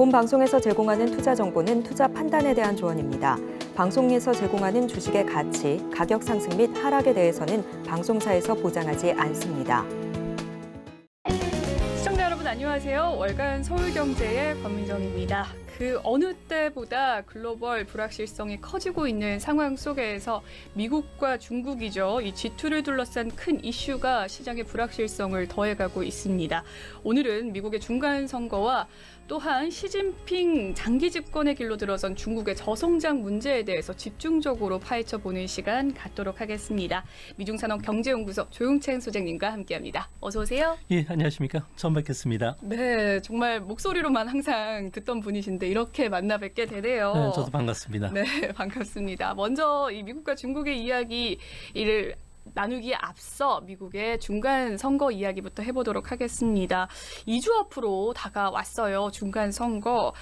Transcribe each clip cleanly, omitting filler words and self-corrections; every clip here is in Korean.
본 방송에서 제공하는 투자 정보는 투자 판단에 대한 조언입니다. 방송에서 제공하는 주식의 가치, 가격 상승 및 하락에 대해서는 방송사에서 보장하지 않습니다. 시청자 여러분 안녕하세요. 월간 서울경제의 권민정입니다. 그 어느 때보다 글로벌 불확실성이 커지고 있는 상황 속에서 미국과 중국이죠. 이 G2를 둘러싼 큰 이슈가 시장의 불확실성을 더해가고 있습니다. 오늘은 미국의 중간 선거와 또한 시진핑 장기 집권의 길로 들어선 중국의 저성장 문제에 대해서 집중적으로 파헤쳐보는 시간 갖도록 하겠습니다. 미중산업경제연구소 조용찬 소장님과 함께합니다. 어서 오세요. 예, 안녕하십니까. 처음 뵙겠습니다. 네, 정말 목소리로만 항상 듣던 분이신데 이렇게 만나 뵙게 되네요. 네, 저도 반갑습니다. 네, 반갑습니다. 먼저 이 미국과 중국의 이야기를 나누기에 앞서 미국의 중간 선거 이야기부터 해보도록 하겠습니다. 2주 앞으로 다가왔어요. 중간 선거.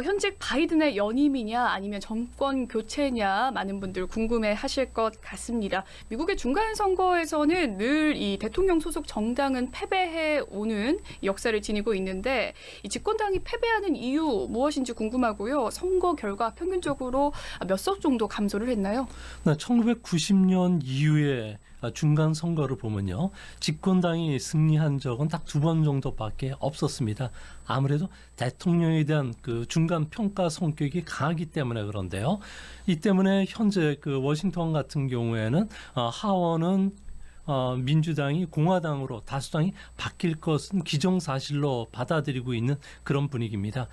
현직 바이든의 연임이냐 아니면 정권 교체냐 많은 분들 궁금해하실 것 같습니다. 미국의 중간 선거에서는 늘 이 대통령 소속 정당은 패배해 오는 역사를 지니고 있는데 이 집권당이 패배하는 이유 무엇인지 궁금하고요. 선거 결과 평균적으로 몇 석 정도 감소를 했나요? 네, 1990년 이후에 중간 선거를 보면요. 집권당이 승리한 적은 딱 2번 정도밖에 없었습니다. 아무래도 대통령에 대한 그 중간 평가 성격이 강하기 때문에 그런데요. 이 때문에 현재 그 워싱턴 같은 경우에는 하원은 민주당이 공화당으로 다수당이 바뀔 것은 기정사실로 받아들이고 있는 그런 분위기입니다.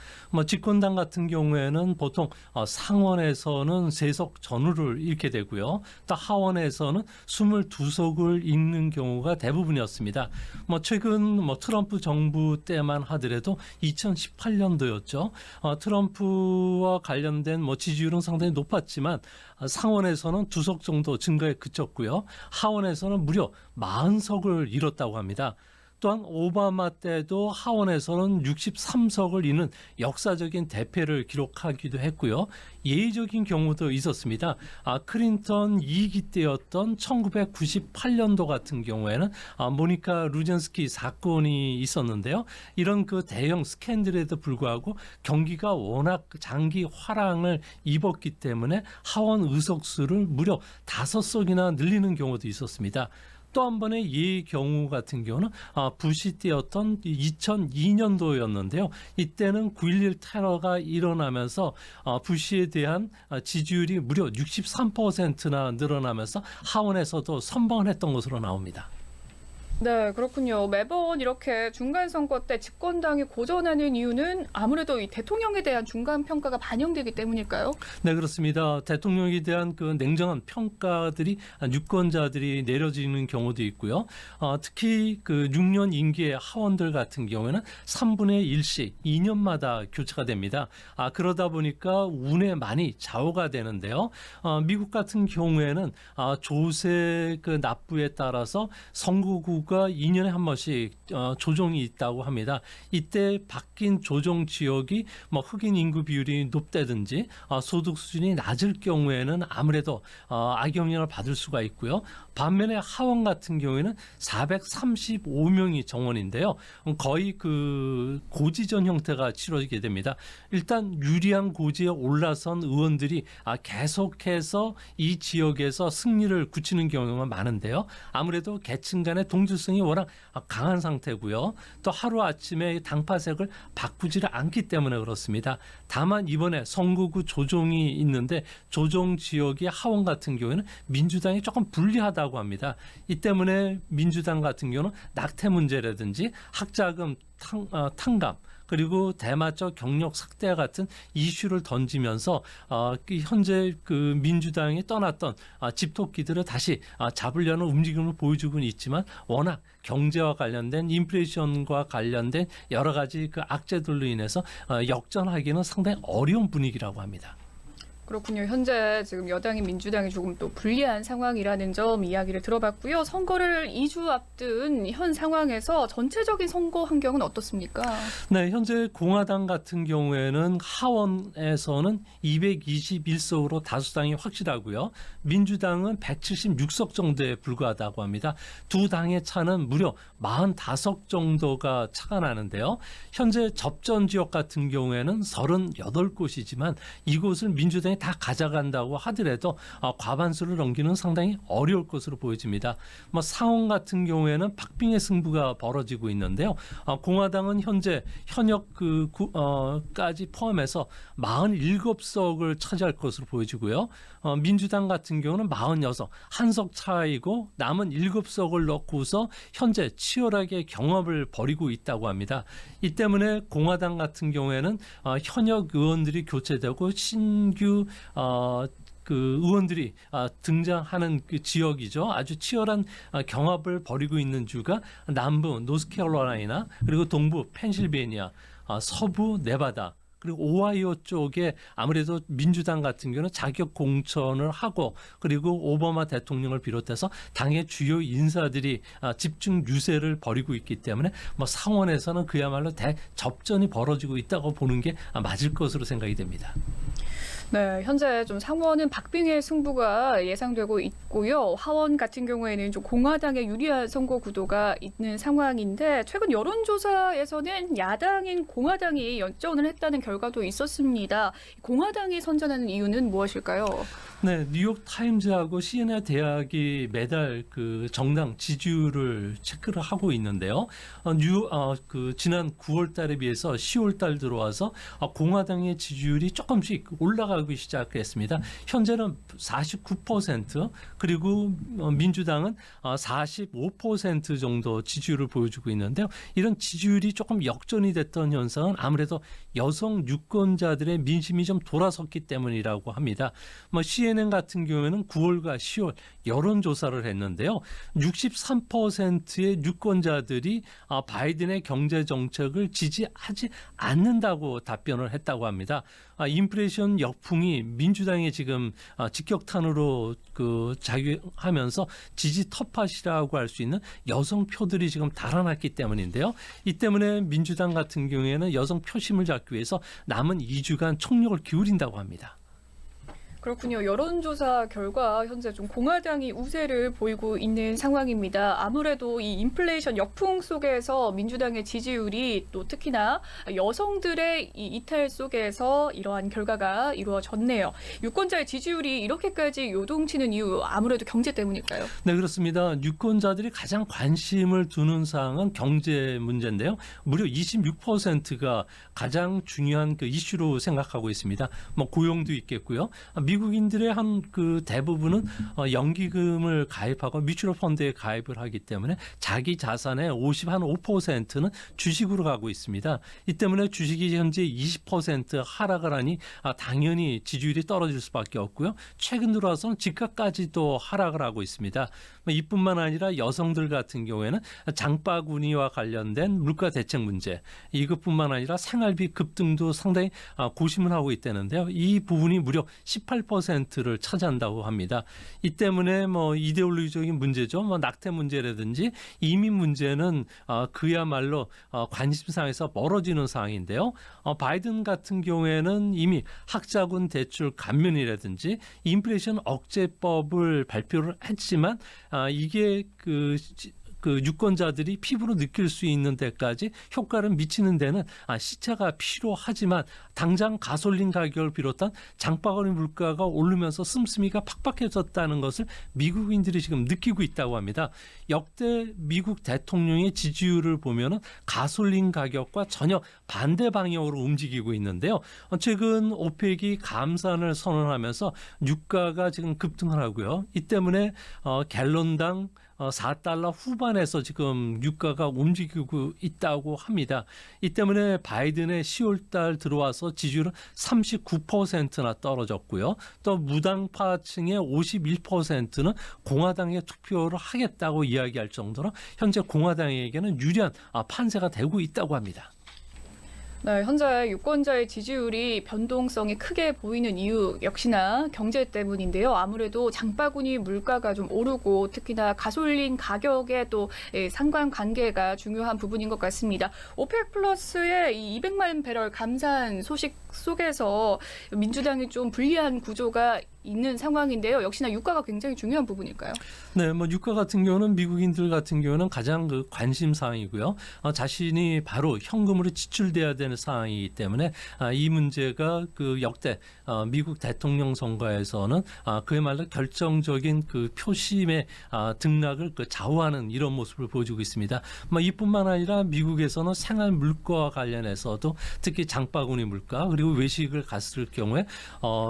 집권당 같은 경우에는 보통 상원에서는 3석 전후를 잃게 되고요. 또 하원에서는 22석을 잃는 경우가 대부분이었습니다. 최근 트럼프 정부 때만 하더라도 2018년도였죠. 트럼프와 관련된 지지율은 상당히 높았지만 상원에서는 2석 정도 증가에 그쳤고요. 하원에서는 무려 40석을 잃었다고 합니다. 또한 오바마 때도 하원에서는 63석을 잃는 역사적인 대패를 기록하기도 했고요. 예외적인 경우도 있었습니다. 클린턴 2기 때였던 1998년도 같은 경우에는 모니카 루젠스키 사건이 있었는데요. 이런 그 대형 스캔들에도 불구하고 경기가 워낙 장기 화랑을 입었기 때문에 하원 의석수를 무려 5석이나 늘리는 경우도 있었습니다. 또 한 번의 예의 경우 같은 경우는 부시 때였던 2002년도였는데요. 이때는 9.11 테러가 일어나면서 부시에 대한 지지율이 무려 63%나 늘어나면서 하원에서도 선방을 했던 것으로 나옵니다. 네, 그렇군요. 매번 이렇게 중간 선거 때 집권당이 고전하는 이유는 아무래도 이 대통령에 대한 중간 평가가 반영되기 때문일까요? 네, 그렇습니다. 대통령에 대한 그 냉정한 평가들이 유권자들이 내려지는 경우도 있고요. 특히 그 6년 임기의 하원들 같은 경우에는 3분의 1씩 2년마다 교체가 됩니다. 그러다 보니까 운에 많이 좌우가 되는데요. 미국 같은 경우에는 조세 그 납부에 따라서 선거구가 2년에 한 번씩 조정이 있다고 합니다. 이때 바뀐 조정 지역이 흑인 인구 비율이 높다든지 소득 수준이 낮을 경우에는 아무래도 악영향을 받을 수가 있고요. 반면에 하원 같은 경우에는 435명이 정원인데요. 거의 그 고지전 형태가 치러지게 됩니다. 일단 유리한 고지에 올라선 의원들이 계속해서 이 지역에서 승리를 굳히는 경우가 많은데요. 아무래도 계층 간의 동질성이 워낙 강한 상태고요. 또 하루아침에 당파색을 바꾸지를 않기 때문에 그렇습니다. 다만 이번에 선거구 조정이 있는데 조정 지역의 하원 같은 경우에는 민주당이 조금 불리하다고 합니다. 이 때문에 민주당 같은 경우는 낙태 문제라든지 학자금 탕감 그리고 대마적 경력 삭대 같은 이슈를 던지면서 현재 그 민주당이 떠났던 집토끼들을 다시 잡으려는 움직임을 보여주고는 있지만 워낙 경제와 관련된 인플레이션과 관련된 여러 가지 그 악재들로 인해서 역전하기는 상당히 어려운 분위기라고 합니다. 그렇군요. 현재 지금 여당인 민주당이 조금 또 불리한 상황이라는 점 이야기를 들어봤고요. 선거를 2주 앞둔 현 상황에서 전체적인 선거 환경은 어떻습니까? 네, 현재 공화당 같은 경우에는 하원에서는 221석으로 다수당이 확실하고요. 민주당은 176석 정도에 불과하다고 합니다. 두 당의 차는 무려 45석 정도가 차가 나는데요. 현재 접전 지역 같은 경우에는 38곳이지만 이곳을 민주당이 다 가져간다고 하더라도 과반수를 넘기는 상당히 어려울 것으로 보여집니다. 상원 같은 경우에는 박빙의 승부가 벌어지고 있는데요. 공화당은 현재 현역 까지 포함해서 47석을 차지할 것으로 보여지고요. 민주당 같은 경우는 46, 한 석 차이고 남은 7석을 넣고서 현재 치열하게 경합을 벌이고 있다고 합니다. 이 때문에 공화당 같은 경우에는 현역 의원들이 교체되고 신규 의원들이 등장하는 그 지역이죠. 아주 치열한 경합을 벌이고 있는 주가 남부 노스캐롤라이나 그리고 동부 펜실베니아, 서부 네바다 그리고 오하이오 쪽에 아무래도 민주당 같은 경우는 자격 공천을 하고 그리고 오바마 대통령을 비롯해서 당의 주요 인사들이 집중 유세를 벌이고 있기 때문에 상원에서는 그야말로 대접전이 벌어지고 있다고 보는 게 맞을 것으로 생각이 됩니다. 네, 현재 좀 상원은 박빙의 승부가 예상되고 있고요. 하원 같은 경우에는 좀 공화당에 유리한 선거 구도가 있는 상황인데 최근 여론조사에서는 야당인 공화당이 역전을 했다는 결과도 있었습니다. 공화당이 선전하는 이유는 무엇일까요? 네, 뉴욕 타임즈하고 CNN 대학이 매달 그 정당 지지율을 체크를 하고 있는데요. 지난 9월달에 비해서 10월달 들어와서 공화당의 지지율이 조금씩 올라가기 시작했습니다. 현재는 49% 그리고 민주당은 45% 정도 지지율을 보여주고 있는데요. 이런 지지율이 조금 역전이 됐던 현상은 아무래도 여성 유권자들의 민심이 좀 돌아섰기 때문이라고 합니다. CNN 같은 경우에는 9월과 10월 여론조사를 했는데요. 63%의 유권자들이 바이든의 경제정책을 지지하지 않는다고 답변을 했다고 합니다. 인플레이션 역풍이 민주당에 지금 직격탄으로 작용하면서 지지 텃밭이라고 할 수 있는 여성 표들이 지금 달아났기 때문인데요. 이 때문에 민주당 같은 경우에는 여성 표심을 잡기 위해서 남은 2주간 총력을 기울인다고 합니다. 그렇군요. 여론조사 결과 현재 좀 공화당이 우세를 보이고 있는 상황입니다. 아무래도 이 인플레이션 역풍 속에서 민주당의 지지율이 또 특히나 여성들의 이 이탈 속에서 이러한 결과가 이루어졌네요. 유권자의 지지율이 이렇게까지 요동치는 이유 아무래도 경제 때문일까요? 네, 그렇습니다. 유권자들이 가장 관심을 두는 사항은 경제 문제인데요. 무려 26%가 가장 중요한 그 이슈로 생각하고 있습니다. 고용도 있겠고요. 미국인들의 한 대부분은 연기금을 가입하고 뮤추얼 펀드에 가입을 하기 때문에 자기 자산의 5%는 주식으로 가고 있습니다. 이 때문에 주식이 현재 20% 하락을 하니 당연히 지지율이 떨어질 수밖에 없고요. 최근 들어와서는 집값까지도 하락을 하고 있습니다. 이뿐만 아니라 여성들 같은 경우에는 장바구니와 관련된 물가 대책 문제, 이것뿐만 아니라 생활비 급등도 상당히 고심을 하고 있다는데요. 이 부분이 무려 18%를 차지한다고 합니다. 이 때문에 이데올로기적인 문제죠. 낙태 문제라든지 이민 문제는 그야말로 관심사에서 멀어지는 상황인데요. 바이든 같은 경우에는 이미 학자금 대출 감면이라든지 인플레이션 억제법을 발표를 했지만 이게 유권자들이 피부로 느낄 수 있는 데까지 효과를 미치는 데는 시차가 필요하지만 당장 가솔린 가격을 비롯한 장바구니 물가가 오르면서 씀씀이가 팍팍해졌다는 것을 미국인들이 지금 느끼고 있다고 합니다. 역대 미국 대통령의 지지율을 보면은 가솔린 가격과 전혀 반대 방향으로 움직이고 있는데요. 최근 오펙이 감산을 선언하면서 유가가 지금 급등을 하고요. 이 때문에 갤런당 $4 후반에서 지금 유가가 움직이고 있다고 합니다. 이 때문에 바이든의 10월달 들어와서 지지율은 39%나 떨어졌고요. 또 무당파층의 51%는 공화당에 투표를 하겠다고 이야기할 정도로 현재 공화당에게는 유리한 판세가 되고 있다고 합니다. 네, 현재 유권자의 지지율이 변동성이 크게 보이는 이유 역시나 경제 때문인데요. 아무래도 장바구니 물가가 좀 오르고 특히나 가솔린 가격에 또 상관관계가 중요한 부분인 것 같습니다. 오펙 플러스의 이 200만 배럴 감산 소식 속에서 민주당이 좀 불리한 구조가 있는 상황인데요. 역시나 유가가 굉장히 중요한 부분일까요? 네, 뭐 유가 같은 경우는 미국인들 같은 경우는 가장 그 관심 사항이고요. 자신이 바로 현금으로 지출돼야 되는 사항이기 때문에 이 문제가 그 역대 미국 대통령 선거에서는 그야말로 결정적인 그 표심의 등락을 그 좌우하는 이런 모습을 보여주고 있습니다. 뭐 이뿐만 아니라 미국에서는 생활 물가와 관련해서도 특히 장바구니 물가 그리고 외식을 갔을 경우에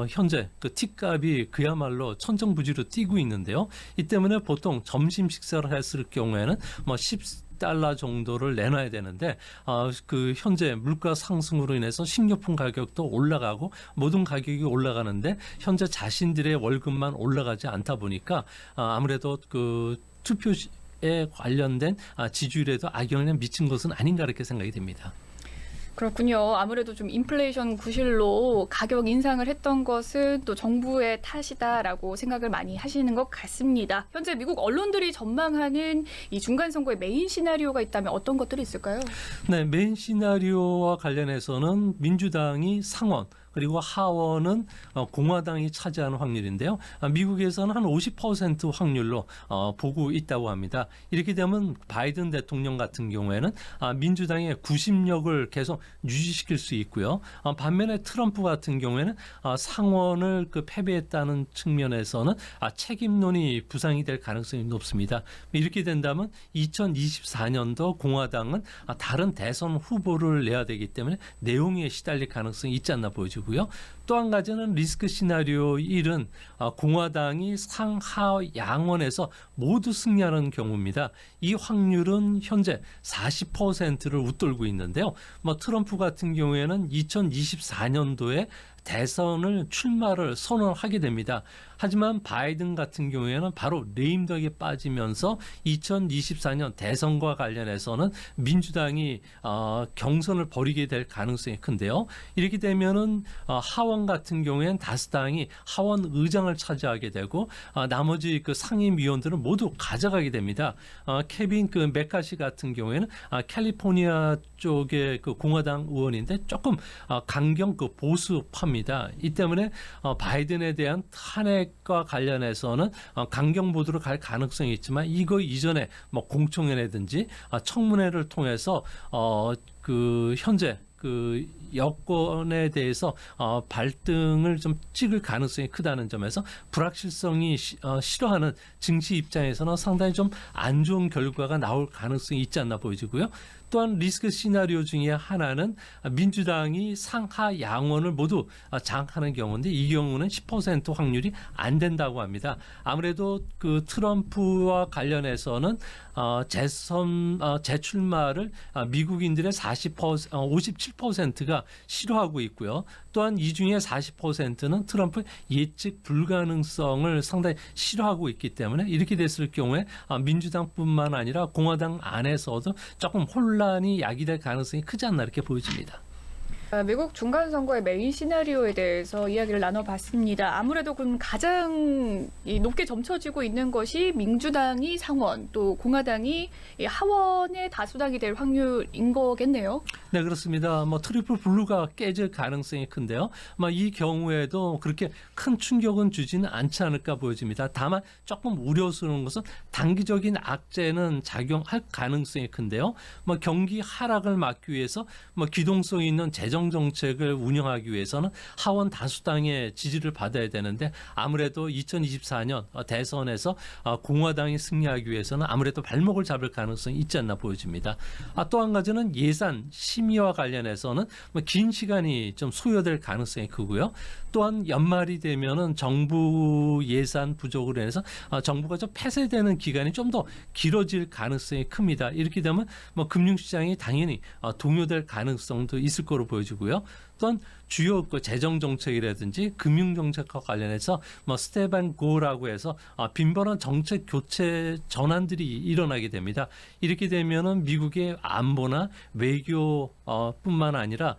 현재 그 티값이 그야말로 천정부지로 뛰고 있는데요. 이 때문에 보통 점심 식사를 했을 경우에는 뭐 $10 정도를 내놔야 되는데 그 현재 물가 상승으로 인해서 식료품 가격도 올라가고 모든 가격이 올라가는데 현재 자신들의 월급만 올라가지 않다 보니까 아무래도 그 투표에 관련된 지지율에도 악영향을 미친 것은 아닌가 이렇게 생각이 됩니다. 그렇군요. 아무래도 좀 인플레이션 구실로 가격 인상을 했던 것은 또 정부의 탓이다라고 생각을 많이 하시는 것 같습니다. 현재 미국 언론들이 전망하는 이 중간 선거의 메인 시나리오가 있다면 어떤 것들이 있을까요? 네, 메인 시나리오와 관련해서는 민주당이 상원 그리고 하원은 공화당이 차지하는 확률인데요. 미국에서는 한 50% 확률로 보고 있다고 합니다. 이렇게 되면 바이든 대통령 같은 경우에는 민주당의 구심력을 계속 유지시킬 수 있고요. 반면에 트럼프 같은 경우에는 상원을 그 패배했다는 측면에서는 책임론이 부상이 될 가능성이 높습니다. 이렇게 된다면 2024년도 공화당은 다른 대선 후보를 내야 되기 때문에 내용에 시달릴 가능성이 있지 않나 보여지고요. 또 한 가지는 리스크 시나리오 1은 공화당이 상하 양원에서 모두 승리하는 경우입니다. 이 확률은 현재 40%를 웃돌고 있는데요. 뭐 트럼프 같은 경우에는 2024년도에 대선을 출마를 선언하게 됩니다. 하지만 바이든 같은 경우에는 바로 레임덕에 빠지면서 2024년 대선과 관련해서는 민주당이 경선을 벌이게 될 가능성이 큰데요. 이렇게 되면은 하원 같은 경우에는 다수당이 하원 의장을 차지하게 되고 나머지 그 상임위원들은 모두 가져가게 됩니다. 케빈 그 메카시 같은 경우에는 캘리포니아 쪽의 그 공화당 의원인데 조금 강경 그 보수파입니다. 이 때문에 바이든에 대한 탄핵과 관련해서는 강경 보도로 갈 가능성이 있지만 이거 이전에 뭐 공청회라든지 청문회를 통해서 그 현재 그 여권에 대해서 발등을 좀 찍을 가능성이 크다는 점에서 불확실성이 싫어하는 증시 입장에서는 상당히 좀 안 좋은 결과가 나올 가능성이 있지 않나 보여지고요. 또한 리스크 시나리오 중에 하나는 민주당이 상하 양원을 모두 장악하는 경우인데 이 경우는 10% 확률이 안 된다고 합니다. 아무래도 그 트럼프와 관련해서는 재출마를 미국인들의 57%가 싫어하고 있고요. 또한 이 중에 40%는 트럼프 예측 불가능성을 상당히 싫어하고 있기 때문에 이렇게 됐을 경우에 민주당뿐만 아니라 공화당 안에서도 조금 혼란이 야기될 가능성이 크지 않나 이렇게 보여집니다. 미국 중간 선거의 메인 시나리오에 대해서 이야기를 나눠봤습니다. 아무래도 그럼 가장 높게 점쳐지고 있는 것이 민주당이 상원, 또 공화당이 하원의 다수당이 될 확률인 거겠네요. 네, 그렇습니다. 뭐 트리플 블루가 깨질 가능성이 큰데요. 이 경우에도 그렇게 큰 충격은 주지는 않지 않을까 보여집니다. 다만 조금 우려스러운 것은 단기적인 악재는 작용할 가능성이 큰데요. 경기 하락을 막기 위해서 기동성 있는 재정 정책을 운영하기 위해서는 하원 다수당의 지지를 받아야 되는데 아무래도 2024년 대선에서 공화당이 승리하기 위해서는 아무래도 발목을 잡을 가능성이 있지 않나 보여집니다. 또 한 가지는 예산 심의와 관련해서는 긴 시간이 좀 소요될 가능성이 크고요. 또한 연말이 되면은 정부 예산 부족으로 인해서 정부가 좀 폐쇄되는 기간이 좀 더 길어질 가능성이 큽니다. 이렇게 되면 금융시장이 당연히 동요될 가능성도 있을 거로 보여지고 보여지고요. 또한 주요 그 재정 정책이라든지 금융 정책과 관련해서 뭐 스테반 고라고 해서 빈번한 정책 교체 전환들이 일어나게 됩니다. 이렇게 되면은 미국의 안보나 외교 뿐만 아니라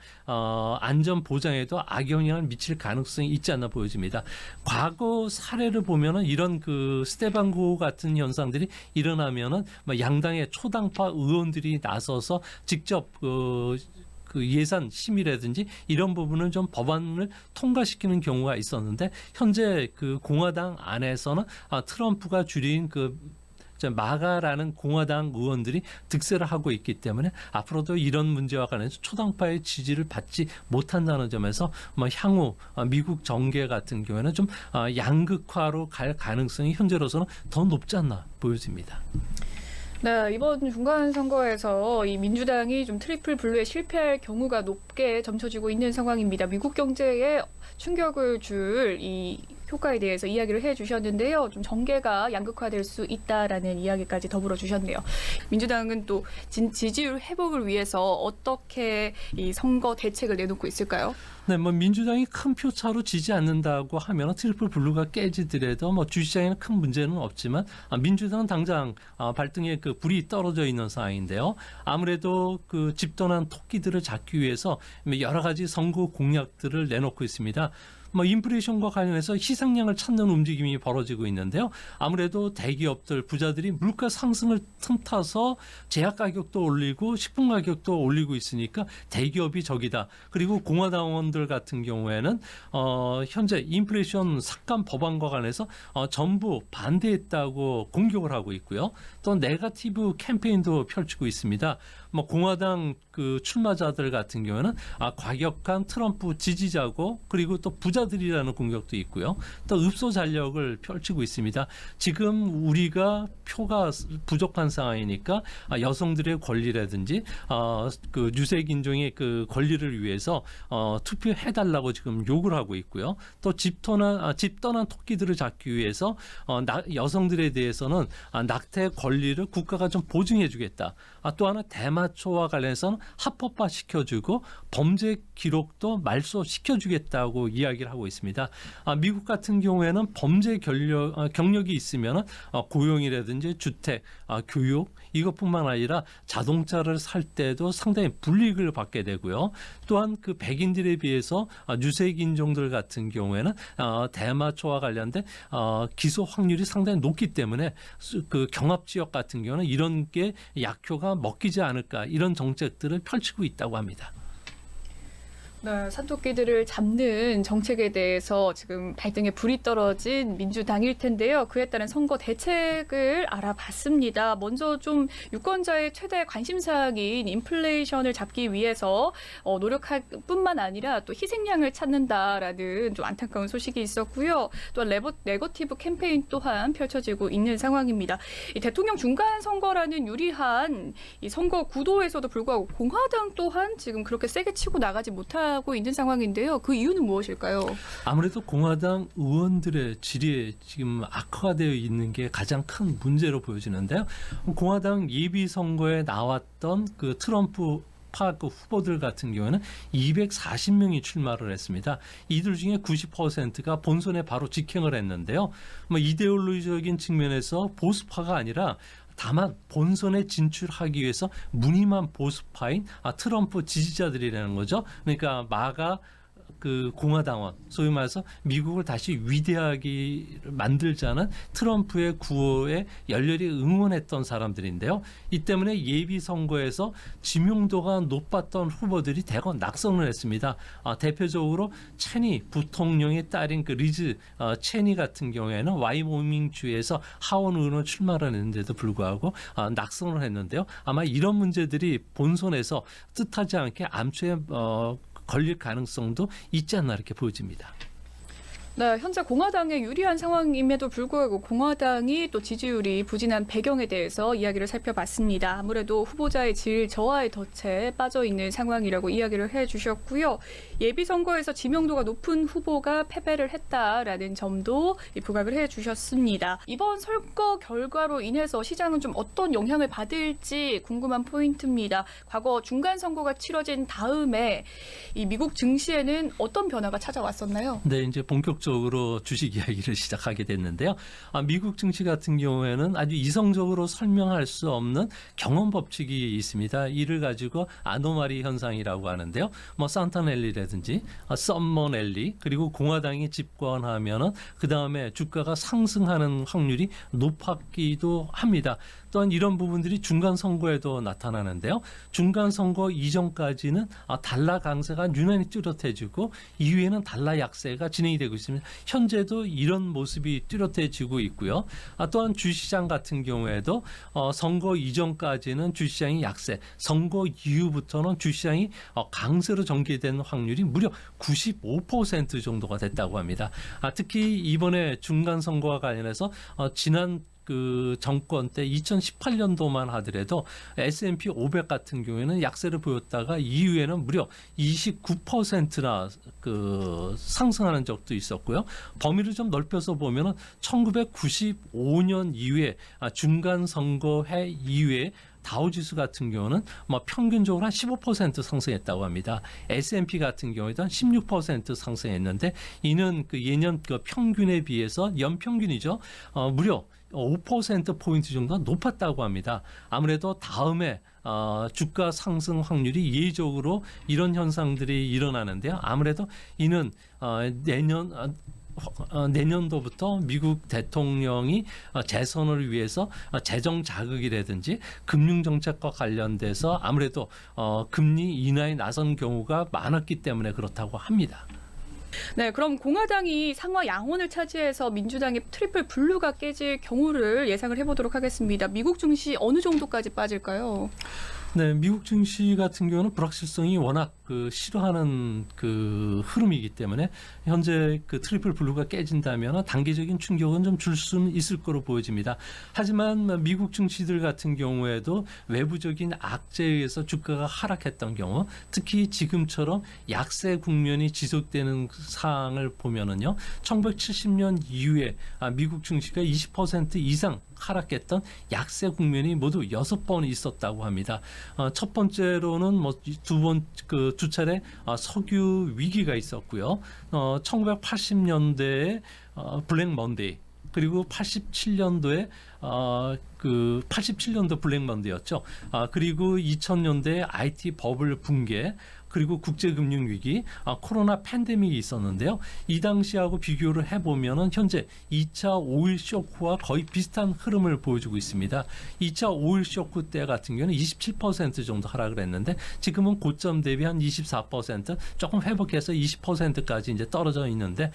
안전 보장에도 악영향을 미칠 가능성이 있지 않나 보여집니다. 과거 사례를 보면은 이런 그 스테반 고 같은 현상들이 일어나면은 뭐 양당의 초당파 의원들이 나서서 직접 그 예산 심의라든지 이런 부분을 좀 법안을 통과시키는 경우가 있었는데 현재 그 공화당 안에서는 트럼프가 줄인 그 마가라는 공화당 의원들이 득세를 하고 있기 때문에 앞으로도 이런 문제와 관련해서 초당파의 지지를 받지 못한다는 점에서 뭐 향후 미국 정계 같은 경우에는 좀 양극화로 갈 가능성이 현재로서는 더 높지 않나 보여집니다. 네, 이번 중간 선거에서 이 민주당이 좀 트리플 블루에 실패할 경우가 높게 점쳐지고 있는 상황입니다. 미국 경제에 충격을 줄 이 효과에 대해서 이야기를 해주셨는데요. 좀 정계가 양극화될 수 있다라는 이야기까지 더불어 주셨네요. 민주당은 또 지지율 회복을 위해서 어떻게 이 선거 대책을 내놓고 있을까요? 네, 뭐 민주당이 큰 표차로 지지 않는다고 하면 트리플 블루가 깨지더라도 뭐 주시장에는 큰 문제는 없지만 민주당은 당장 발등에 그 불이 떨어져 있는 상황인데요. 아무래도 그 집도난 토끼들을 잡기 위해서 여러 가지 선거 공약들을 내놓고 있습니다. 뭐 인플레이션과 관련해서 희생양을 찾는 움직임이 벌어지고 있는데요. 아무래도 대기업들, 부자들이 물가 상승을 틈타서 제약 가격도 올리고 식품 가격도 올리고 있으니까 대기업이 적이다. 그리고 공화당원들 같은 경우에는 현재 인플레이션 삭감 법안과 관해서 전부 반대했다고 공격을 하고 있고요. 또 네거티브 캠페인도 펼치고 있습니다. 뭐 공화당 그 출마자들 같은 경우에는 과격한 트럼프 지지자고 그리고 또 부자들이라는 공격도 있고요. 또 읍소 전략을 펼치고 있습니다. 지금 우리가 표가 부족한 상황이니까 여성들의 권리라든지 그 유색 인종의 그 권리를 위해서 투표해달라고 지금 요구를 하고 있고요. 또 집 떠난 토끼들을 잡기 위해서 여성들에 대해서는 낙태 권리를 국가가 좀 보증해주겠다. 또 하나 대마초와 관련해서는 합법화 시켜주고 범죄 기록도 말소시켜주겠다고 이야기를 하고 있습니다. 미국 같은 경우에는 범죄 경력이 있으면 고용이라든지 주택, 교육 이것뿐만 아니라 자동차를 살 때도 상당히 불이익을 받게 되고요. 또한 그 백인들에 비해서 유색 인종들 같은 경우에는 대마초와 관련된 기소 확률이 상당히 높기 때문에 그 경합 지역 같은 경우는 이런 게 약효가 먹히지 않을까 이런 정책들을 펼치고 있다고 합니다. 네, 산토끼들을 잡는 정책에 대해서 지금 발등에 불이 떨어진 민주당일 텐데요. 그에 따른 선거 대책을 알아봤습니다. 먼저 좀 유권자의 최대 관심사항인 인플레이션을 잡기 위해서 노력할 뿐만 아니라 또 희생양을 찾는다라는 좀 안타까운 소식이 있었고요. 또한 네거티브 캠페인 또한 펼쳐지고 있는 상황입니다. 이 대통령 중간 선거라는 유리한 이 선거 구도에서도 불구하고 공화당 또한 지금 그렇게 세게 치고 나가지 못하고 있는 상황인데요. 그 이유는 무엇일까요? 아무래도 공화당 의원들의 질이 지금 악화가 되어 있는 게 가장 큰 문제로 보여지는데요. 공화당 예비 선거에 나왔던 그 트럼프 그 후보들 같은 경우에는 240명이 출마를 했습니다. 이들 중에 90%가 본선에 바로 직행을 했는데요. 뭐 이데올로기적인 측면에서 보수파가 아니라 다만 본선에 진출하기 위해서 무늬만 보수파인 트럼프 지지자들이라는 거죠. 그러니까 마가 그 공화당원, 소위 말해서 미국을 다시 위대하게 만들자는 트럼프의 구호에 열렬히 응원했던 사람들인데요. 이 때문에 예비 선거에서 지명도가 높았던 후보들이 대거 낙선을 했습니다. 대표적으로 체니 부통령의 딸인 그 리즈 체니 같은 경우에는 와이오밍주에서 하원 의원을 출마를 했는데도 불구하고 낙선을 했는데요. 아마 이런 문제들이 본선에서 뜻하지 않게 암초에 걸릴 가능성도 있지 않나 이렇게 보여집니다. 네, 현재 공화당에 유리한 상황임에도 불구하고 공화당이 또 지지율이 부진한 배경에 대해서 이야기를 살펴봤습니다. 아무래도 후보자의 질 저하의 덫에 빠져 있는 상황이라고 이야기를 해주셨고요. 예비 선거에서 지명도가 높은 후보가 패배를 했다라는 점도 부각을 해주셨습니다. 이번 선거 결과로 인해서 시장은 좀 어떤 영향을 받을지 궁금한 포인트입니다. 과거 중간 선거가 치러진 다음에 이 미국 증시에는 어떤 변화가 찾아왔었나요? 네, 이제 본격적으로 주식 이야기를 시작하게 됐는데요. 미국 증시 같은 경우에는 아주 이성적으로 설명할 수 없는 경험 법칙이 있습니다. 이를 가지고 아노마리 현상이라고 하는데요. 뭐 산타넬리라든지 썸머넬리 그리고 공화당이 집권하면은 그 다음에 주가가 상승하는 확률이 높았기도 합니다. 또한 이런 부분들이 중간 선거에도 나타나는데요. 중간 선거 이전까지는 달러 강세가 유난히 뚜렷해지고 이후에는 달러 약세가 진행이 되고 있습니다. 현재도 이런 모습이 뚜렷해지고 있고요. 또한 주시장 같은 경우에도 선거 이전까지는 주시장이 약세, 선거 이후부터는 주시장이 강세로 전개되는 확률이 무려 95% 정도가 됐다고 합니다. 특히 이번에 중간 선거와 관련해서 지난 그 정권 때 2018년도만 하더라도 S&P 500 같은 경우에는 약세를 보였다가 이후에는 무려 29%나 그 상승하는 적도 있었고요. 범위를 좀 넓혀서 보면은 1995년 이후에 중간 선거해 이후에 다우지수 같은 경우는 뭐 평균적으로 한 15% 상승했다고 합니다. S&P 같은 경우에도 한 16% 상승했는데 이는 그 예년 그 평균에 비해서 연평균이죠. 무려 5%포인트 정도 높았다고 합니다. 아무래도 다음에 주가 상승 확률이 예외적으로 이런 현상들이 일어나는데요. 아무래도 이는 내년도부터 미국 대통령이 재선을 위해서 재정 자극이라든지 금융 정책과 관련돼서 아무래도 금리 인하에 나선 경우가 많았기 때문에 그렇다고 합니다. 네, 그럼 공화당이 상하 양원을 차지해서 민주당의 트리플 블루가 깨질 경우를 예상을 해보도록 하겠습니다. 미국 증시 어느 정도까지 빠질까요? 네, 미국 증시 같은 경우는 불확실성이 워낙 그 싫어하는 그 흐름이기 때문에 현재 그 트리플 블루가 깨진다면 단기적인 충격은 좀 줄 수는 있을 거로 보여집니다. 하지만 미국 증시들 같은 경우에도 외부적인 악재에 의해서 주가가 하락했던 경우, 특히 지금처럼 약세 국면이 지속되는 사항을 보면은요, 1970년 이후에 미국 증시가 20% 이상 하락했던 약세 국면이 모두 6번 있었다고 합니다. 첫 번째로는 뭐 두 차례 석유 위기가 있었고요. 1980년대에 블랙 먼데이, 그리고 87년도에 그 87년도 블랙 먼데이였죠. 그리고 2000년대에 IT 버블 붕괴, 그리고 국제금융위기, 코로나 팬데믹이 있었는데요. 이 당시하고 비교를 해보면 현재 2차 오일 쇼크와 거의 비슷한 흐름을 보여주고 있습니다. 2차 오일 쇼크 때 같은 경우는 27% 정도 하락을 했는데 지금은 고점 대비 한 24%, 조금 회복해서 20%까지 이제 떨어져 있는데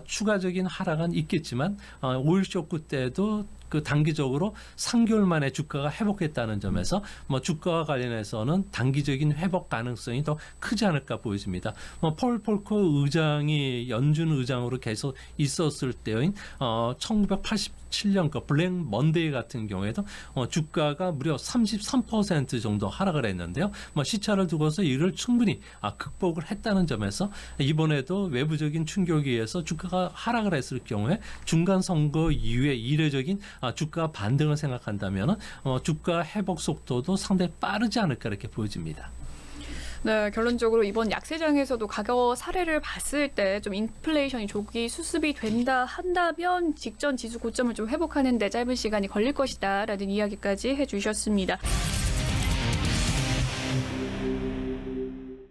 추가적인 하락은 있겠지만 오일 쇼크 때도 그 단기적으로 3개월 만에 주가가 회복했다는 점에서 뭐 주가와 관련해서는 단기적인 회복 가능성이 더 크지 않을까 보여집니다. 폴 폴커 의장이 연준 의장으로 계속 있었을 때인 1987년 그 블랙 먼데이 같은 경우에도 주가가 무려 33% 정도 하락을 했는데요. 시차를 두고서 이를 충분히 극복을 했다는 점에서 이번에도 외부적인 충격에 의해서 주가가 하락을 했을 경우에 중간 선거 이후에 이례적인 주가 반등을 생각한다면 주가 회복 속도도 상당히 빠르지 않을까 이렇게 보여집니다. 네, 결론적으로 이번 약세장에서도 과거 사례를 봤을 때 좀 인플레이션이 조기 수습이 된다 한다면 직전 지수 고점을 좀 회복하는 데 짧은 시간이 걸릴 것이다라는 이야기까지 해주셨습니다.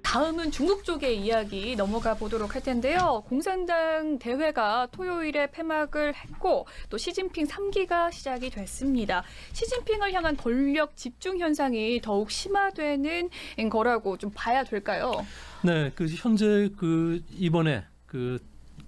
다음은 중국 쪽의 이야기 넘어가 보도록 할 텐데요. 공산당 대회가 토요일에 폐막을 했고 또 시진핑 3기가 시작이 됐습니다. 시진핑을 향한 권력 집중 현상이 더욱 심화되는 거라고 좀 봐야 될까요? 네, 그 현재 이번에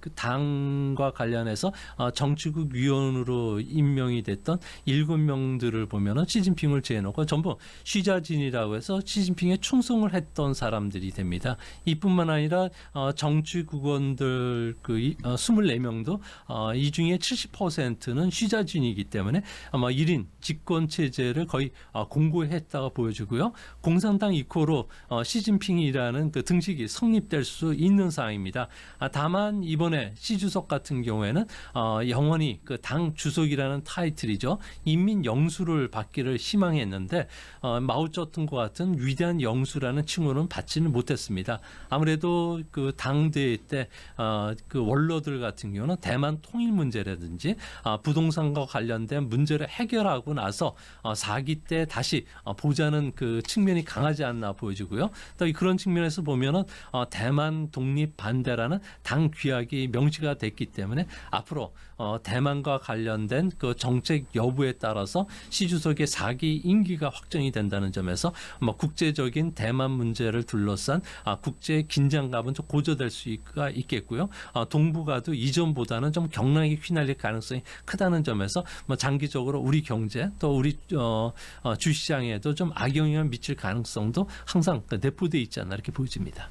그 당과 관련해서 정치국 위원으로 임명이 됐던 7명들을 보면은 시진핑을 제해놓고 전부 쉬자진이라고 해서 시진핑에 충성을 했던 사람들이 됩니다. 이뿐만 아니라 정치국원들 24명도 이 중에 70%는 쉬자진이기 때문에 아마 1인 집권 체제를 거의 공고했다고 보여지고요. 공산당 이코로 시진핑이라는 그 등식이 성립될 수 있는 상황입니다. 다만 이번에 시 주석 같은 경우에는 영원히 그 당 주석이라는 타이틀이죠. 인민 영수를 받기를 희망했는데 마오쩌둥과 같은 위대한 영수라는 칭호는 받지는 못했습니다. 아무래도 그 당대회 때 그 원로들 같은 경우는 대만 통일 문제라든지 부동산과 관련된 문제를 해결하고 나서 4기 때 다시 보자는 그 측면이 강하지 않나 보여지고요. 또 그런 측면에서 보면은 대만 독립 반대라는 당 규약이 명시가 됐기 때문에 앞으로 대만과 관련된 그 정책 여부에 따라서 시 주석의 4기 임기가 확정이 된다는 점에서 국제적인 대만 문제를 둘러싼 국제 긴장감은 좀 고조될 수가 있겠고요. 동북아도 이전보다는 좀 경락이 휘날릴 가능성이 크다는 점에서 장기적으로 우리 경제 또 우리 주시장에도 좀 악영향을 미칠 가능성도 항상 내포되어 있지 않나 이렇게 보여집니다.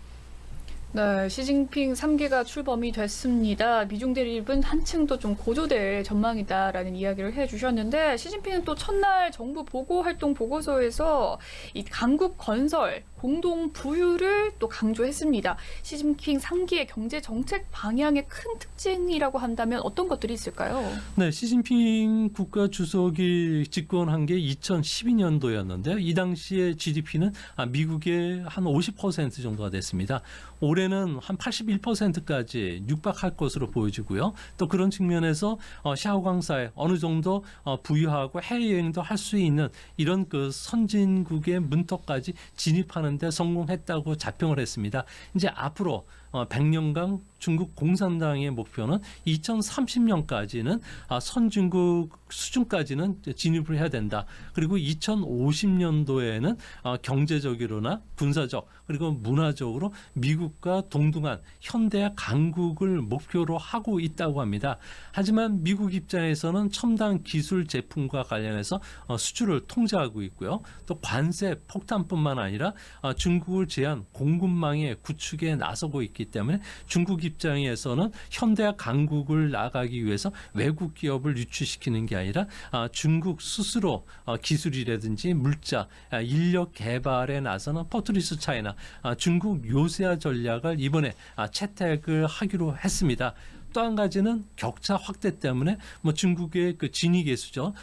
네, 시진핑 3기가 출범이 됐습니다. 미중 대립은 한층 더 좀 고조될 전망이다라는 이야기를 해주셨는데 시진핑은 또 첫날 정부 보고 활동 보고서에서 이 강국 건설, 공동 부유를 또 강조했습니다. 시진핑 3기의 경제 정책 방향의 큰 특징이라고 한다면 어떤 것들이 있을까요? 네, 시진핑 국가 주석이 집권한 게 2012년도였는데요. 이 당시에 GDP는 미국의 한 50% 정도가 됐습니다. 올해는 한 81%까지 육박할 것으로 보여지고요. 또 그런 측면에서 샤오강사에 어느 정도 부유하고 해외여행도 할 수 있는 이런 그 선진국의 문턱까지 진입하는 데 성공했다고 자평을 했습니다. 이제 앞으로 100년간 중국 공산당의 목표는 2030년까지는 선진국 수준까지는 진입을 해야 된다. 그리고 2050년도에는 경제적으로나 군사적 그리고 문화적으로 미국과 동등한 현대 강국을 목표로 하고 있다고 합니다. 하지만 미국 입장에서는 첨단 기술 제품과 관련해서 수출을 통제하고 있고요. 또 관세 폭탄뿐만 아니라 중국을 제한 공급망의 구축에 나서고 있기 때문에 중국 입장에서는 현대 강국을 나가기 위해서 외국 기업을 유치시키는 게 아니라 중국 스스로 기술이라든지 물자, 인력 개발에 나서는 포트리스 차이나 중국 요새화 전략을 이번에 채택을 하기로 했습니다. 또 한 가지는 격차 확대 때문에 중국의 그 지니 계수죠.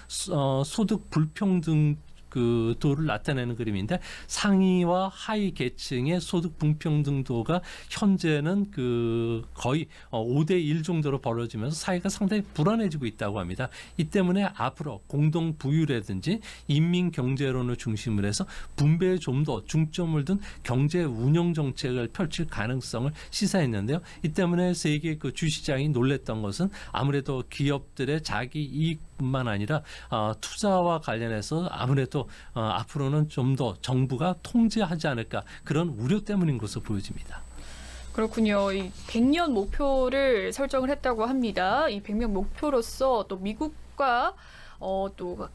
소득 불평등 그 도를 나타내는 그림인데 상위와 하위 계층의 소득 불평등도가 현재는 그 거의 5대 1 정도로 벌어지면서 사회가 상당히 불안해지고 있다고 합니다. 이 때문에 앞으로 공동 부유라든지 인민 경제론을 중심으로 해서 분배에 좀 더 중점을 둔 경제 운영 정책을 펼칠 가능성을 시사했는데요. 이 때문에 세계 그 주시장이 놀랬던 것은 아무래도 기업들의 자기 이익뿐만 아니라 투자와 관련해서 아무래도 앞으로는 좀 더 정부가 통제하지 않을까 그런 우려 때문인 것으로 보여집니다. 그렇군요. 이 100년 목표를 설정을 했다고 합니다. 이 100년 목표로서 또 미국과 또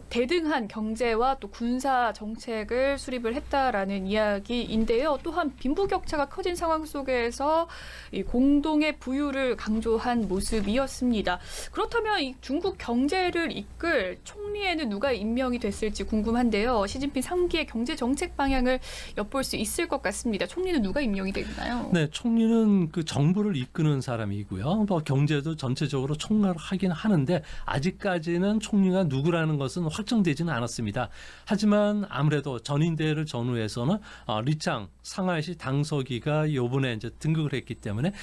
대등한 경제와 또 군사 정책을 수립을 했다라는 이야기인데요. 또한 빈부격차가 커진 상황 속에서 이 공동의 부유를 강조한 모습이었습니다. 그렇다면 이 중국 경제를 이끌 총리에는 누가 임명이 됐을지 궁금한데요. 시진핑 3기의 경제 정책 방향을 엿볼 수 있을 것 같습니다. 총리는 누가 임명이 되나요? 네, 총리는 그 정부를 이끄는 사람이고요. 또 경제도 전체적으로 총괄을 하긴 하는데 아직까지는 총리가 누구라는 것은 확정되지는 않았습니다. 하지만 아무래도 전인대회를 전후해서는 리창 상하이시 당서기가 이번에 이제 등극을 했기 때문에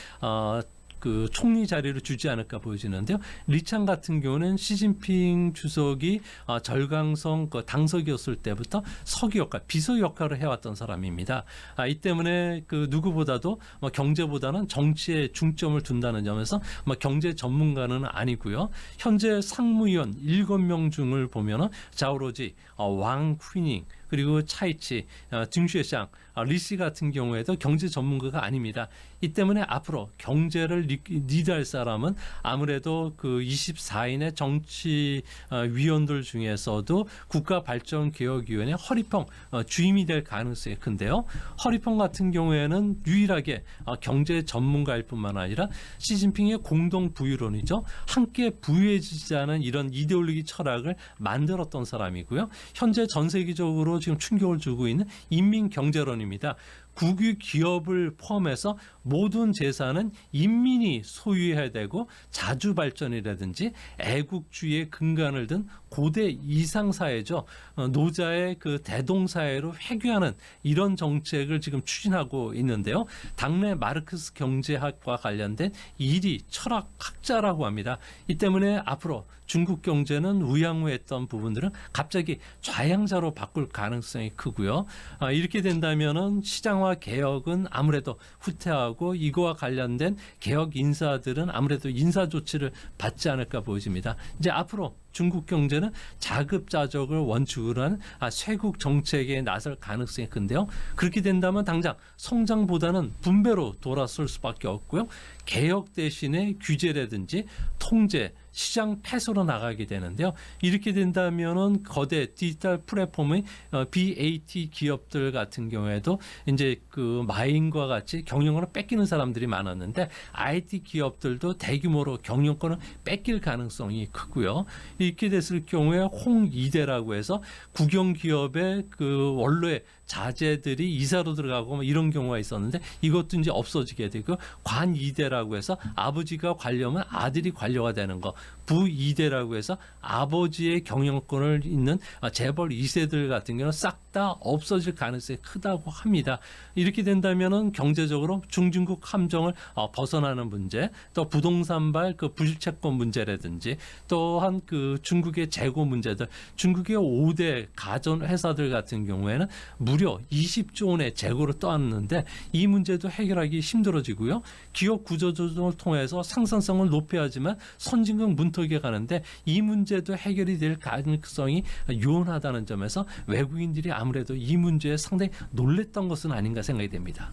그 총리 자리를 주지 않을까 보여지는데요. 리창 같은 경우는 시진핑 주석이 절강성 그 당석이었을 때부터 서기 역할, 비서 역할을 해왔던 사람입니다. 이 때문에 그 누구보다도 경제보다는 정치에 중점을 둔다는 점에서 경제 전문가는 아니고요. 현재 상무위원 7명 중을 보면은 자오로지, 왕 휘닝, 그리고 차이치, 증시장, 리시 같은 경우에도 경제 전문가가 아닙니다. 이 때문에 앞으로 경제를 리드할 사람은 아무래도 그 24인의 정치위원들 중에서도 국가발전개혁위원회 허리펑 주임이 될 가능성이 큰데요. 허리펑 같은 경우에는 유일하게 경제 전문가일 뿐만 아니라 시진핑의 공동 부유론이죠. 함께 부유해지자는 이런 이데올로기 철학을 만들었던 사람이고요. 현재 전 세계적으로 지금 충격을 주고 있는 인민경제론입니다. 국유 기업을 포함해서 모든 재산은 인민이 소유해야 되고 자주 발전이라든지 애국주의의 근간을 든 고대 이상사회죠. 노자의 그 대동사회로 회귀하는 이런 정책을 지금 추진하고 있는데요. 당내 마르크스 경제학과 관련된 일이 철학학자라고 합니다. 이 때문에 앞으로 중국 경제는 우양우했던 부분들은 갑자기 좌양자로 바꿀 가능성이 크고요. 이렇게 된다면은 시장화 개혁은 아무래도 후퇴하고 이거와 관련된 개혁 인사들은 아무래도 인사 조치를 받지 않을까 보여집니다. 이제 앞으로 중국 경제는 자급자족을 원칙으로 하는 쇄국 정책에 나설 가능성이 큰데요. 그렇게 된다면 당장 성장보다는 분배로 돌아설 수밖에 없고요. 개혁 대신에 규제라든지 통제, 시장 폐쇄로 나가게 되는데요. 이렇게 된다면은 거대 디지털 플랫폼의 BAT 기업들 같은 경우에도 이제 그 마인과 같이 경영권을 뺏기는 사람들이 많았는데 IT 기업들도 대규모로 경영권을 뺏길 가능성이 크고요. 이렇게 됐을 경우에 홍이대라고 해서 국영기업의 그 원로의 자제들이 이사로 들어가고 이런 경우가 있었는데 이것도 이제 없어지게 되고 관이대라고 해서 아버지가 관료면 아들이 관료가 되는 거, 부이대라고 해서 아버지의 경영권을 있는 재벌 2세들 같은 경우는 싹 다 없어질 가능성이 크다고 합니다. 이렇게 된다면은 경제적으로 중진국 함정을 벗어나는 문제, 또 부동산발 그 부실채권 문제라든지 또한 그 중국의 재고 문제들, 중국의 5대 가전 회사들 같은 경우에는 무려 20조 원의 재고를 떠안는데 이 문제도 해결하기 힘들어지고요. 기업 구조조정을 통해서 생산성을 높여야 하지만 선진국 문턱에 가는데 이 문제도 해결이 될 가능성이 유한하다는 점에서 외국인들이 아무래도 이 문제에 상당히 놀랬던 것은 아닌가 생각이 됩니다.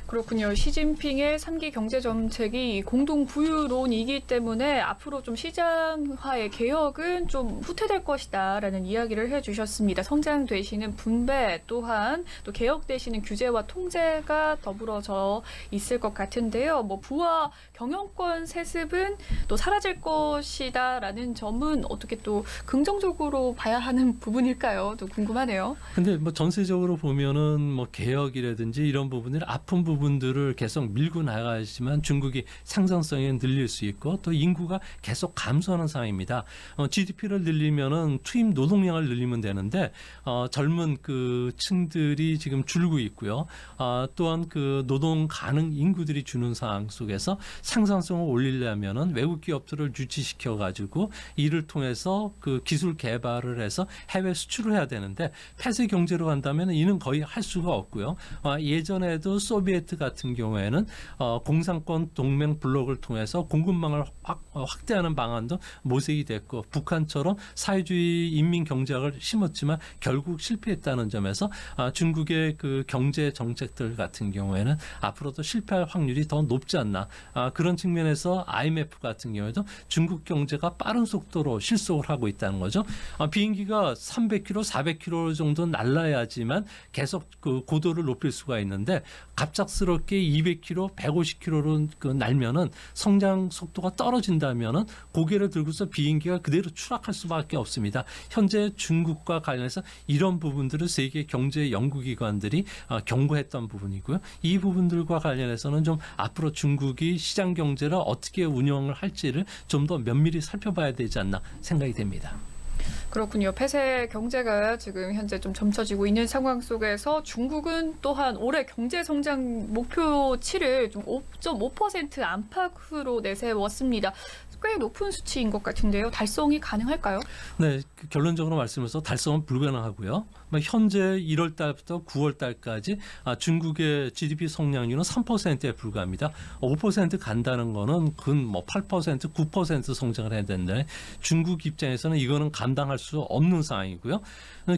그렇군요. 시진핑의 3기 경제 정책이 공동 부유론이기 때문에 앞으로 좀 시장화의 개혁은 좀 후퇴될 것이다라는 이야기를 해주셨습니다. 성장 대신은 분배 또한 또 개혁 대신은 규제와 통제가 더불어져 있을 것 같은데요. 뭐 부와 경영권 세습은 또 사라질 것이다라는 점은 어떻게 또 긍정적으로 봐야 하는 부분일까요? 또 궁금하네요. 근데 뭐 전세적으로 보면은 뭐 개혁이라든지 이런 부분들 아픈 부분들을 계속 밀고 나가지만 중국이 생산성이 늘릴 수 있고 또 인구가 계속 감소하는 상황입니다. GDP를 늘리면은 투입 노동량을 늘리면 되는데 젊은 그 층들이 지금 줄고 있고요. 또한 그 노동 가능 인구들이 주는 상황 속에서 생산성을 올리려면은 외국 기업들을 유치시켜 가지고 이를 통해서 그 기술 개발을 해서 해외 수출을 해야 되는데 폐쇄 경제로 간다면 이는 거의 할 수가 없고요. 예전에도 소비에트 같은 경우에는 공산권 동맹 블록을 통해서 공급망을 확대하는 방안도 모색이 됐고 북한처럼 사회주의 인민 경제학을 심었지만 결국 실패했다는 점에서 중국의 그 경제 정책들 같은 경우에는 앞으로도 실패할 확률이 더 높지 않나. 그런 측면에서 IMF 같은 경우에도 중국 경제가 빠른 속도로 실속을 하고 있다는 거죠. 비행기가 300km, 400km 정도 날라야지만 계속 그 고도를 높일 수가 있는데 갑작스럽게 200km, 150km로 그 날면은 성장 속도가 떨어진다면은 고개를 들고서 비행기가 그대로 추락할 수밖에 없습니다. 현재 중국과 관련해서 이런 부분들을 세계 경제 연구기관들이 경고했던 부분이고요. 이 부분들과 관련해서는 좀 앞으로 중국이 시장 경제를 어떻게 운영을 할지를 좀 더 면밀히 살펴봐야 되지 않나 생각이 됩니다. 그렇군요. 폐쇄 경제가 지금 현재 좀 점쳐지고 있는 상황 속에서 중국은 또한 올해 경제 성장 목표치를 좀 5.5% 안팎으로 내세웠습니다. 꽤 높은 수치인 것 같은데요. 달성이 가능할까요? 네, 결론적으로 말씀해서 달성은 불가능하고요. 뭐 현재 1월 달부터 9월 달까지 중국의 GDP 성장률은 3%에 불과합니다. 5% 간다는 거는 근 뭐 8%, 9% 성장을 해야 되는데 중국 입장에서는 이거는 감당할 수 없는 상황이고요.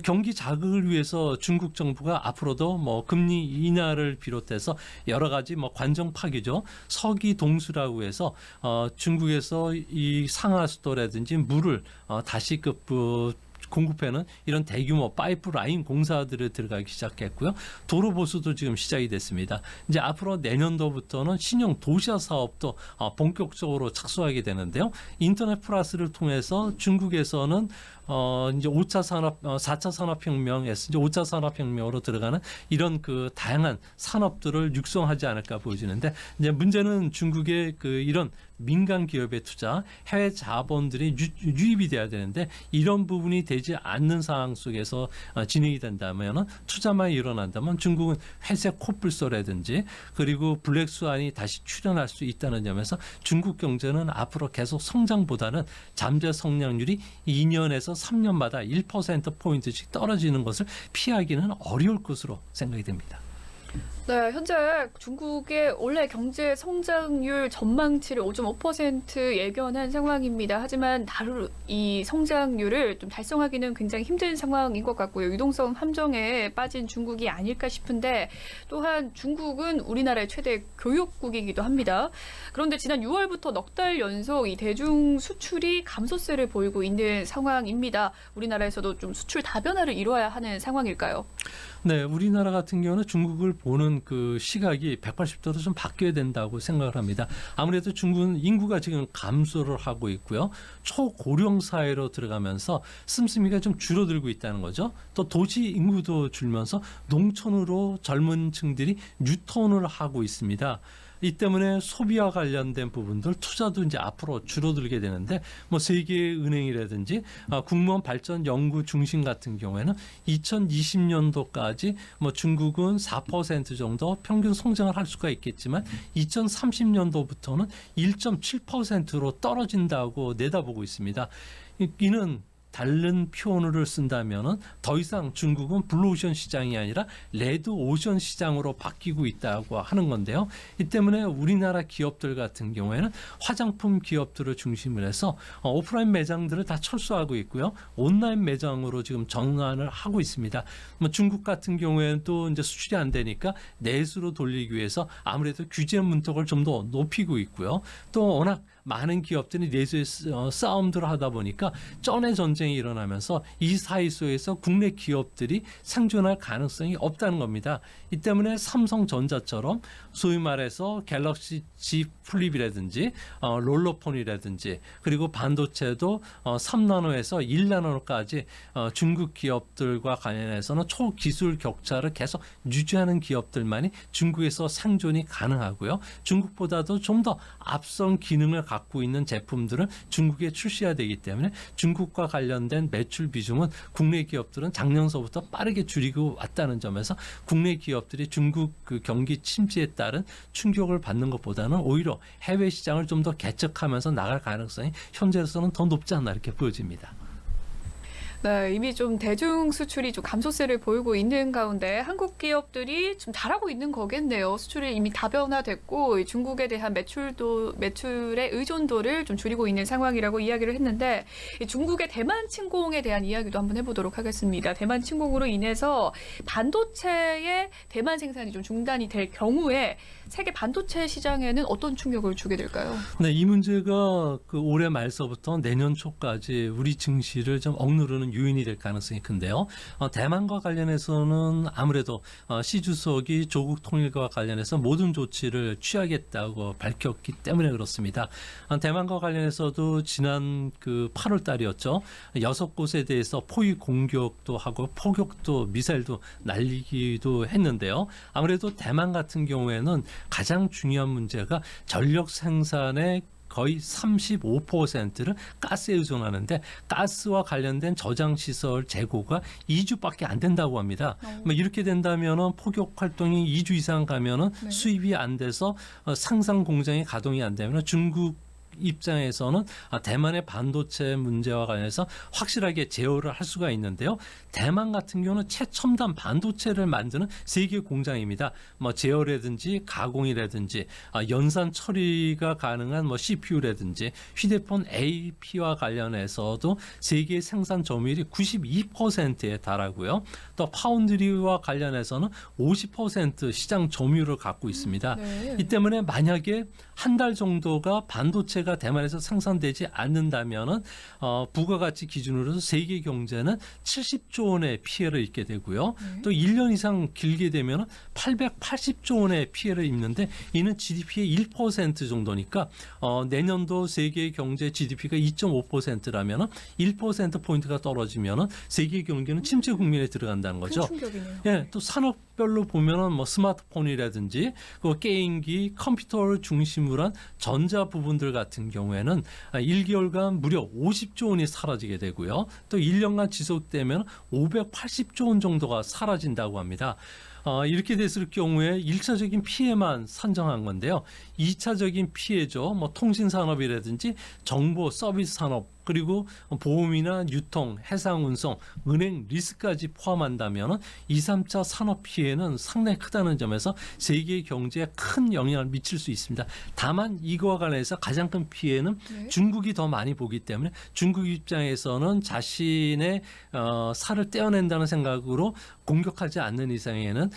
경기 자극을 위해서 중국 정부가 앞으로도 뭐 금리 인하를 비롯해서 여러 가지 뭐 관정 파기죠. 서기 동수라고 해서 중국에서 이 상하수도라든지 물을 다시 공급해는 이런 대규모 파이프라인 공사들에 들어가기 시작했고요. 도로 보수도 지금 시작이 됐습니다. 이제 앞으로 내년도부터는 신형 도시화 사업도 본격적으로 착수하게 되는데요. 인터넷 플러스를 통해서 중국에서는 이제 4차 산업혁명에서 이제 5차 산업혁명으로 들어가는 이런 그 다양한 산업들을 육성하지 않을까 보여지는데 이제 문제는 중국의 그 이런 민간 기업의 투자, 해외 자본들이 유입이 돼야 되는데 이런 부분이 되지 않는 상황 속에서 진행이 된다면 투자만 일어난다면 중국은 회색 코뿔소라든지 그리고 블랙스완이 다시 출현할 수 있다는 점에서 중국 경제는 앞으로 계속 성장보다는 잠재 성장률이 2년에서 3년마다 1%포인트씩 떨어지는 것을 피하기는 어려울 것으로 생각이 됩니다. 네, 현재 중국의 올해 경제 성장률 전망치를 5.5% 예견한 상황입니다. 하지만 이 성장률을 좀 달성하기는 굉장히 힘든 상황인 것 같고요. 유동성 함정에 빠진 중국이 아닐까 싶은데 또한 중국은 우리나라의 최대 교육국이기도 합니다. 그런데 지난 6월부터 넉 달 연속 이 대중 수출이 감소세를 보이고 있는 상황입니다. 우리나라에서도 좀 수출 다변화를 이루어야 하는 상황일까요? 네, 우리나라 같은 경우는 중국을 보는 그 시각이 180도로 좀 바뀌어야 된다고 생각을 합니다. 아무래도 중국은 인구가 지금 감소를 하고 있고요. 초고령 사회로 들어가면서 씀씀이가 좀 줄어들고 있다는 거죠. 또 도시 인구도 줄면서 농촌으로 젊은 층들이 유턴을 하고 있습니다. 이 때문에 소비와 관련된 부분들 투자도 이제 앞으로 줄어들게 되는데 뭐 세계은행이라든지 국무원 발전 연구 중심 같은 경우에는 2020년도까지 뭐 중국은 4% 정도 평균 성장을 할 수가 있겠지만 2030년도부터는 1.7%로 떨어진다고 내다보고 있습니다. 이는 다른 표현을 쓴다면은 더 이상 중국은 블루오션 시장이 아니라 레드오션 시장으로 바뀌고 있다고 하는 건데요. 이 때문에 우리나라 기업들 같은 경우에는 화장품 기업들을 중심으로 해서 오프라인 매장들을 다 철수하고 있고요. 온라인 매장으로 지금 전환을 하고 있습니다. 뭐 중국 같은 경우에는 또 이제 수출이 안 되니까 내수로 돌리기 위해서 아무래도 규제 문턱을 좀 더 높이고 있고요. 또 워낙 많은 기업들이 내수에 싸움들을 하다 보니까 쩐의 전쟁이 일어나면서 이 사이 속에서 국내 기업들이 생존할 가능성이 없다는 겁니다. 이 때문에 삼성전자처럼 소위 말해서 갤럭시 Z 플립이라든지 롤러폰이라든지 그리고 반도체도 3나노에서 1나노까지 중국 기업들과 관련해서는 초기술 격차를 계속 유지하는 기업들만이 중국에서 생존이 가능하고요. 중국보다도 좀 더 앞선 기능을 갖고 있는 제품들을 중국에 출시해야 되기 때문에 중국과 관련된 매출 비중은 국내 기업들은 작년서부터 빠르게 줄이고 왔다는 점에서 국내 기업들이 중국 그 경기 침체에 따른 충격을 받는 것보다는 오히려 해외 시장을 좀 더 개척하면서 나갈 가능성이 현재로서는 더 높지 않나 이렇게 보여집니다. 네, 이미 좀 대중 수출이 좀 감소세를 보이고 있는 가운데 한국 기업들이 좀 잘하고 있는 거겠네요. 수출이 이미 다변화됐고 중국에 대한 매출의 의존도를 좀 줄이고 있는 상황이라고 이야기를 했는데 중국의 대만 침공에 대한 이야기도 한번 해보도록 하겠습니다. 대만 침공으로 인해서 반도체의 대만 생산이 좀 중단이 될 경우에 세계 반도체 시장에는 어떤 충격을 주게 될까요? 네, 이 문제가 그 올해 말서부터 내년 초까지 우리 증시를 좀 억누르는 요인이 될 가능성이 큰데요. 대만과 관련해서는 아무래도 시 주석이 조국 통일과 관련해서 모든 조치를 취하겠다고 밝혔기 때문에 그렇습니다. 대만과 관련해서도 지난 그 8월 달이었죠. 6곳에 대해서 포위 공격도 하고 포격도 미사일도 날리기도 했는데요. 아무래도 대만 같은 경우에는 가장 중요한 문제가 전력 생산의 거의 35%를 가스에 의존하는데 가스와 관련된 저장시설 재고가 2주밖에 안 된다고 합니다. 뭐 이렇게 된다면 포격 활동이 2주 이상 가면 네. 수입이 안 돼서 상상 공장이 가동이 안 되면 중국 입장에서는 대만의 반도체 문제와 관련해서 확실하게 제어를 할 수가 있는데요. 대만 같은 경우는 최첨단 반도체를 만드는 세계 공장입니다. 뭐 제어라든지 가공이라든지 연산 처리가 가능한 뭐 CPU라든지 휴대폰 AP와 관련해서도 세계 생산 점유율이 92%에 달하고요. 또 파운드리와 관련해서는 50% 시장 점유율을 갖고 있습니다. 네. 이 때문에 만약에 한 달 정도가 반도체가 대만에서 생산되지 않는다면은 부가가치 기준으로서 세계 경제는 70조 원의 피해를 입게 되고요. 네. 또 1년 이상 길게 되면은 880조 원의 피해를 입는데 이는 GDP의 1% 정도니까 내년도 세계 경제 GDP가 2.5%라면은 1% 포인트가 떨어지면은 세계 경제는 침체 국면에 들어간다는 거죠. 큰 충격이네요. 예, 또 산업별로 보면은 뭐 스마트폰이라든지 그 게임기, 컴퓨터를 중심으로 한 전자 부분들 같은 경우에는 1개월간 무려 50조 원이 사라지게 되고요. 또 1년간 지속되면 580조 원 정도가 사라진다고 합니다. 이렇게 됐을 경우에 1차적인 피해만 산정한 건데요. 2차적인 피해죠. 뭐 통신 산업이라든지 정보 서비스 산업 그리고 보험이나 유통, 해상 운송, 은행 리스크까지 포함한다면 2, 3차 산업 피해는 상당히 크다는 점에서 세계 경제에 큰 영향을 미칠 수 있습니다. 다만 이거와 관련해서 가장 큰 피해는 네. 중국이 더 많이 보기 때문에 중국 입장에서는 자신의 살을 떼어낸다는 생각으로 공격하지 않는 이상에는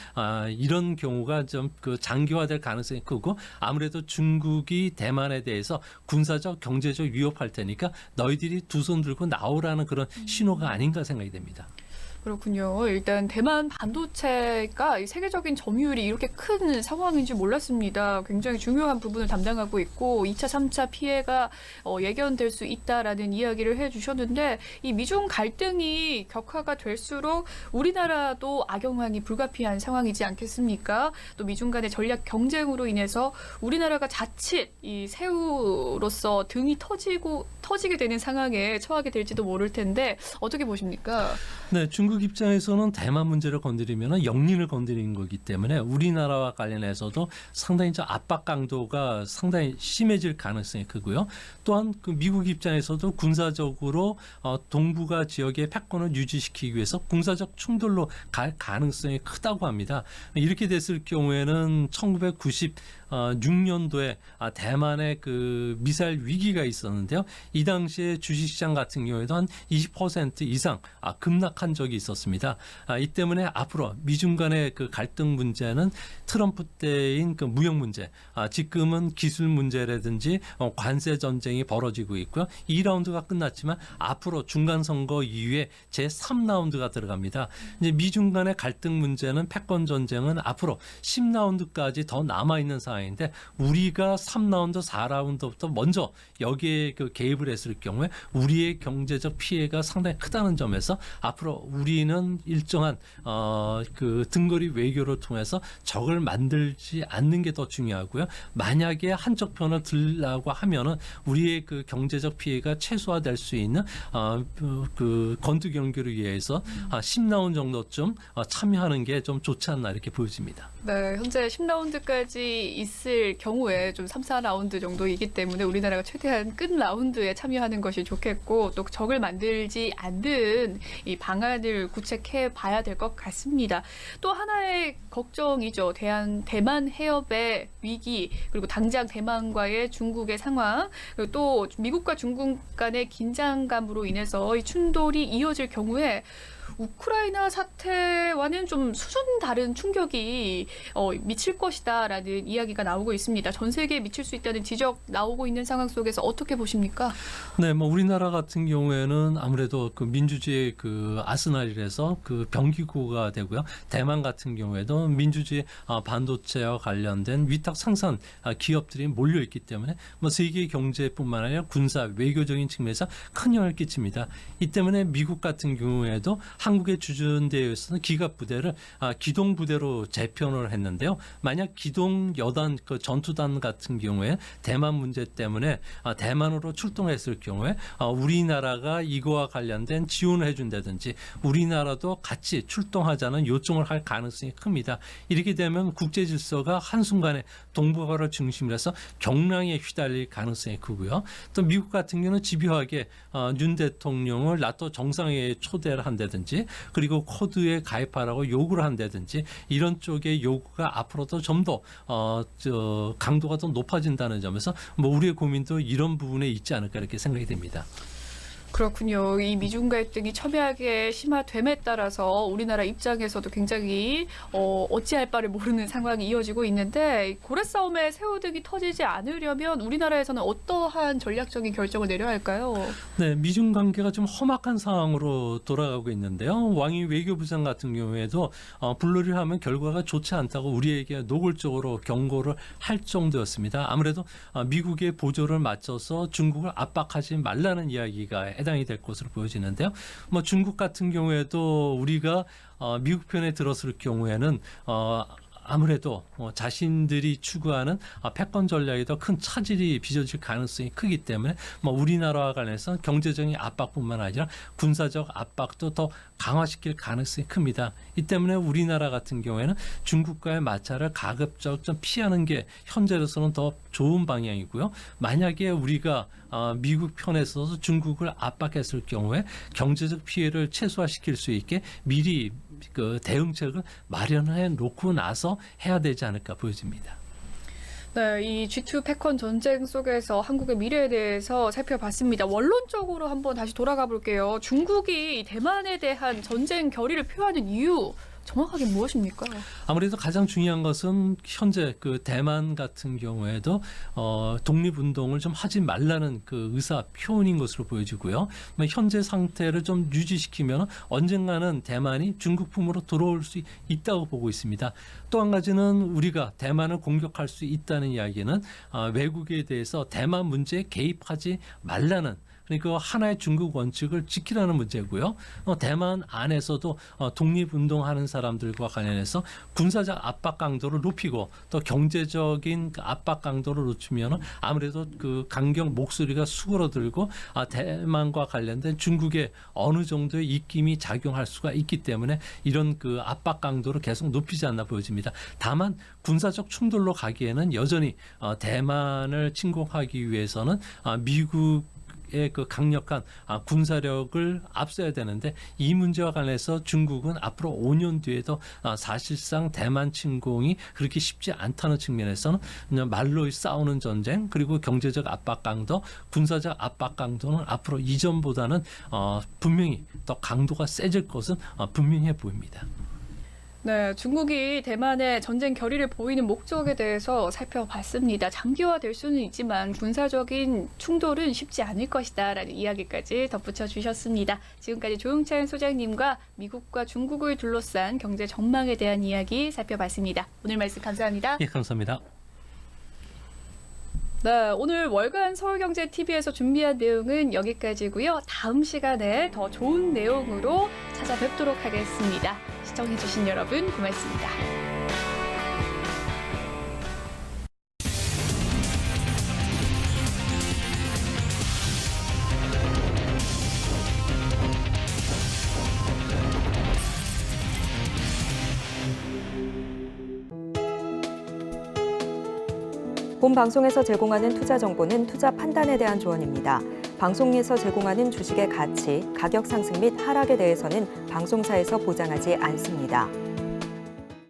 이런 경우가 좀 그 장기화될 가능성이 크고 아무래도 중국이 대만에 대해서 군사적, 경제적 위협할 테니까 너희들이 두 손 들고 나오라는 그런 신호가 아닌가 생각이 됩니다. 그렇군요. 일단 대만 반도체가 이 세계적인 점유율이 이렇게 큰 상황인지 몰랐습니다. 굉장히 중요한 부분을 담당하고 있고 2차, 3차 피해가 예견될 수 있다라는 이야기를 해주셨는데 이 미중 갈등이 격화가 될수록 우리나라도 악영향이 불가피한 상황이지 않겠습니까? 또 미중 간의 전략 경쟁으로 인해서 우리나라가 자칫 이 새우로서 등이 터지게 되는 상황에 처하게 될지도 모를 텐데 어떻게 보십니까? 네, 중국 입장에서는 대만 문제를 건드리면 영린을 건드리는 거기 때문에 우리나라와 관련해서도 상당히 압박 강도가 상당히 심해질 가능성이 크고요. 또한 그 미국 입장에서도 군사적으로 동북아 지역의 패권을 유지시키기 위해서 군사적 충돌로 갈 가능성이 크다고 합니다. 이렇게 됐을 경우에는 1996년도에 대만의 그 미사일 위기가 있었는데요. 이 당시에 주식시장 같은 경우에도 한 20% 이상 급락한 적이 있었습니다. 이 때문에 앞으로 미중 간의 그 갈등 문제는 트럼프 때인 그 무역 문제, 지금은 기술 문제라든지 관세 전쟁이 벌어지고 있고요. 2라운드가 끝났지만 앞으로 중간 선거 이후에 제3라운드가 들어갑니다. 이제 미중 간의 갈등 문제는 패권 전쟁은 앞으로 10라운드까지 더 남아 있는 상황인데 우리가 3라운드, 4라운드부터 먼저 여기에 그 개입을 했을 경우에 우리의 경제적 피해가 상당히 크다는 점에서 앞으로 우리는 일정한 그 등거리 외교를 통해서 적을 만들지 않는 게 더 중요하고요. 만약에 한쪽 편을 들라고 하면은 우리의 그 경제적 피해가 최소화될 수 있는 그 건투 경기를 위해서 10라운드 정도쯤 참여하는 게 좀 좋지 않나 이렇게 보여집니다. 네, 현재 10라운드까지 있을 경우에 좀 3, 4라운드 정도이기 때문에 우리나라가 최대한 끝 라운드에 참여하는 것이 좋겠고 또 적을 만들지 않는 이 방안을 구체해 봐야 될 것 같습니다. 또 하나의 걱정이죠. 대만 해협의 위기 그리고 당장 대만과의 중국의 상황 그리고 또 미국과 중국 간의 긴장감으로 인해서 이 충돌이 이어질 경우에 우크라이나 사태와는 좀 수준 다른 충격이 미칠 것이다라는 이야기가 나오고 있습니다. 전 세계에 미칠 수 있다는 지적 나오고 있는 상황 속에서 어떻게 보십니까? 네, 뭐 우리나라 같은 경우에는 아무래도 그 민주주의 그 아스날이라서 그 병기고가 되고요. 대만 같은 경우에도 민주주의 반도체와 관련된 위탁 생산 기업들이 몰려 있기 때문에 뭐 세계 경제뿐만 아니라 군사 외교적인 측면에서 큰 영향을 끼칩니다. 이 때문에 미국 같은 경우에도 한국의 주둔대에 있어서는 기갑 부대를 기동 부대로 재편을 했는데요. 만약 기동 여단 그 전투단 같은 경우에 대만 문제 때문에 대만으로 출동했을 경우에 우리나라가 이거와 관련된 지원을 해준다든지 우리나라도 같이 출동하자는 요청을 할 가능성이 큽니다. 이렇게 되면 국제 질서가 한순간에 동북아를 중심으로 해서 경랑에 휘달릴 가능성이 크고요. 또 미국 같은 경우는 집요하게 윤 대통령을 나토 정상회의에 초대를 한다든지 그리고 코드에 가입하라고 요구를 한다든지 이런 쪽의 요구가 앞으로도 좀 더 강도가 더 높아진다는 점에서 뭐 우리의 고민도 이런 부분에 있지 않을까 이렇게 생각이 됩니다. 그렇군요. 이 미중 갈등이 첨예하게 심화됨에 따라서 우리나라 입장에서도 굉장히 어찌할 바를 모르는 상황이 이어지고 있는데 고래 싸움에 새우등이 터지지 않으려면 우리나라에서는 어떠한 전략적인 결정을 내려야 할까요? 네, 미중 관계가 좀 험악한 상황으로 돌아가고 있는데요. 왕이 외교부장 같은 경우에도 불놀이를 하면 결과가 좋지 않다고 우리에게 노골적으로 경고를 할 정도였습니다. 아무래도 미국의 보조를 맞춰서 중국을 압박하지 말라는 이야기가 해당이 될 것으로 보여지는데요. 뭐 중국 같은 경우에도 우리가 미국 편에 들었을 경우에는 아무래도 자신들이 추구하는 패권 전략에 더 큰 차질이 빚어질 가능성이 크기 때문에 우리나라와 관련해서 경제적인 압박뿐만 아니라 군사적 압박도 더 강화시킬 가능성이 큽니다. 이 때문에 우리나라 같은 경우에는 중국과의 마찰을 가급적 좀 피하는 게 현재로서는 더 좋은 방향이고요. 만약에 우리가 미국 편에 서서 중국을 압박했을 경우에 경제적 피해를 최소화시킬 수 있게 미리 그 대응책을 마련해 놓고 나서 해야 되지 않을까 보여집니다. 네, 이 G2 패권 전쟁 속에서 한국의 미래에 대해서 살펴봤습니다. 원론적으로 한번 다시 돌아가 볼게요. 중국이 대만에 대한 전쟁 결의를 표하는 이유 정확하게 무엇입니까? 아무래도 가장 중요한 것은 현재 그 대만 같은 경우에도 독립운동을 좀 하지 말라는 그 의사 표현인 것으로 보여지고요. 현재 상태를 좀 유지시키면 언젠가는 대만이 중국 품으로 들어올 수 있다고 보고 있습니다. 또 한 가지는 우리가 대만을 공격할 수 있다는 이야기는 외국에 대해서 대만 문제에 개입하지 말라는 그러니까 하나의 중국 원칙을 지키라는 문제고요. 대만 안에서도 독립운동하는 사람들과 관련해서 군사적 압박 강도를 높이고 또 경제적인 압박 강도를 높이면 아무래도 그 강경 목소리가 수그러들고 대만과 관련된 중국의 어느 정도의 입김이 작용할 수가 있기 때문에 이런 그 압박 강도를 계속 높이지 않나 보여집니다. 다만 군사적 충돌로 가기에는 여전히 대만을 침공하기 위해서는 미국 그 강력한 군사력을 앞서야 되는데 이 문제와 관련해서 중국은 앞으로 5년 뒤에도 사실상 대만 침공이 그렇게 쉽지 않다는 측면에서는 말로 싸우는 전쟁 그리고 경제적 압박 강도, 군사적 압박 강도는 앞으로 이전보다는 분명히 더 강도가 세질 것은 분명해 보입니다. 네, 중국이 대만의 전쟁 결의를 보이는 목적에 대해서 살펴봤습니다. 장기화될 수는 있지만 군사적인 충돌은 쉽지 않을 것이다 라는 이야기까지 덧붙여 주셨습니다. 지금까지 조용찬 소장님과 미국과 중국을 둘러싼 경제 전망에 대한 이야기 살펴봤습니다. 오늘 말씀 감사합니다. 예, 감사합니다. 네, 오늘 월간 서울경제TV에서 준비한 내용은 여기까지고요. 다음 시간에 더 좋은 내용으로 찾아뵙도록 하겠습니다. 시청해주신 여러분 고맙습니다. 본 방송에서 제공하는 투자 정보는 투자 판단에 대한 조언입니다. 방송에서 제공하는 주식의 가치, 가격 상승 및 하락에 대해서는 방송사에서 보장하지 않습니다.